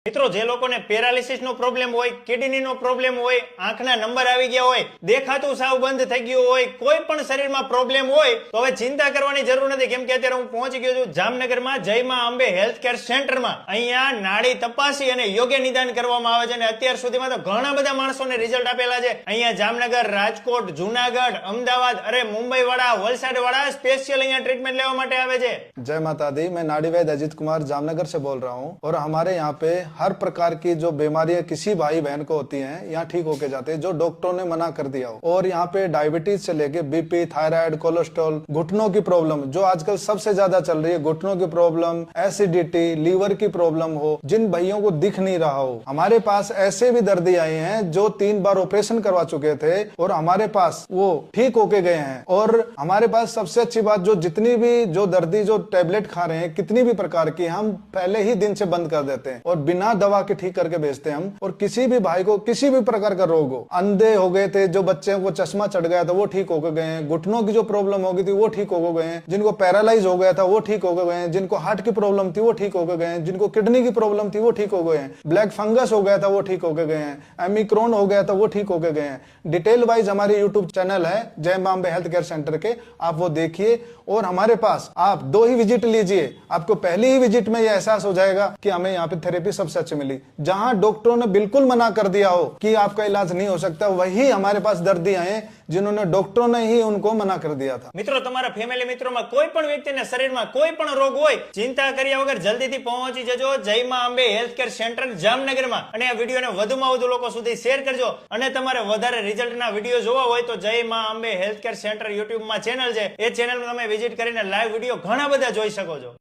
મિત્રો જે લોકોને પેરાલિસિસ નો પ્રોબ્લેમ હોય, કિડની નો પ્રોબ્લેમ હોય, આંખના નંબર આવી ગયા હોય, દેખાતું સાવ બંધ થઈ ગયું હોય, કોઈ પણ શરીરમાં પ્રોબ્લેમ હોય તો હવે ચિંતા કરવાની જરૂર નથી, કેમ કે અત્યારે હું પહોંચી ગયો છું જામનગરમાં જય માં અંબે હેલ્થ કેર સેન્ટરમાં. અહીંયા નાડી તપાસી અને યોગ્ય નિદાન કરવામાં આવે છે અને અત્યાર સુધીમાં તો ઘણા બધા માણસોને રિઝલ્ટ આપેલા છે. અહીંયા જામનગર, રાજકોટ, જુનાગઢ, અમદાવાદ, અરે મુંબઈ વાળા, વલસાડ વાળા સ્पेशल અહીંયા ट्रीटमेंट लेवा માટે આવે છે. जय माता दी, मैं नाड़ी वैद्य अजित कुमार जामनगर से बोल रहा हूँ और हमारे यहाँ पे हर प्रकार की जो बीमारियां किसी भाई बहन को होती हैं यहाँ ठीक होके जाते हैं, जो डॉक्टरों ने मना कर दिया हो. और यहाँ पे डायबिटीज से लेके बीपी, थायराइड, कोलेस्ट्रॉल, घुटनों की प्रॉब्लम जो आजकल सबसे ज्यादा चल रही है, घुटनों की प्रॉब्लम, एसिडिटी, लीवर की प्रॉब्लम हो, जिन भाइयों को दिख नहीं रहा हो, हमारे पास ऐसे भी दर्दी आए हैं जो 3 बार ऑपरेशन करवा चुके थे और हमारे पास वो ठीक होके गए हैं. और हमारे पास सबसे अच्छी बात, जो जितनी भी जो दर्दी जो टेबलेट खा रहे हैं कितनी भी प्रकार की, हम पहले ही दिन से बंद कर देते हैं और बिना दवा के ठीक करके भेजते हैं हम. और किसी भी भाई को किसी भी प्रकार का रोग हो, अंधे हो गए थे, जो बच्चे को चश्मा चढ़ गया था वो ठीक होके गए हैं, घुटनों की जो प्रॉब्लम हो गई थी वो ठीक होके गए हैं, जिनको पैरालाइज हो गया था वो ठीक होके गए हैं, जिनको हार्ट की प्रॉब्लम थी वो ठीक होके गए हैं, जिनको किडनी की प्रॉब्लम थी वो ठीक हो गए हैं, ब्लैक फंगस हो गया था वो ठीक होके गए हैं, एमिक्रॉन हो गया था वो ठीक होके गए हैं. डिटेल वाइज हमारे यूट्यूब चैनल है जय मां अंबे हेल्थ केयर सेंटर के, आप वो देखिए. और हमारे पास आप 2 ही विजिट लीजिए, आपको पहली ही विजिट में यह एहसास हो जाएगा कि हमें यहाँ पे थेरेपी सबसे अच्छी मिली. जहां डॉक्टरों ने बिल्कुल मना कर दिया हो कि आपका इलाज नहीं हो सकता, वही हमारे पास दर्दी आए जिन्होंने डॉक्टरों ने ही उनको मना कर दिया था. મિત્રો તમારા ફેમિલી મિત્રોમાં કોઈ પણ વ્યક્તિના શરીરમાં કોઈ પણ રોગ હોય, ચિંતા કર્યા વગર જલ્દીથી પહોંચી જજો જય માં અંબે હેલ્થ કેર સેન્ટર જામનગરમાં. અને આ વિડીયોને વધુમાં વધુ લોકો સુધી શેર કરજો. અને તમારે વધારે રિઝલ્ટના વિડીયો જોવા હોય તો જય માં અંબે હેલ્થ કેર સેન્ટર યુટ્યુબમાં ચેનલ છે, એ ચેનલમાં તમે વિઝિટ કરીને લાઈવ વિડીયો ઘણા બધા જોઈ શકો છો.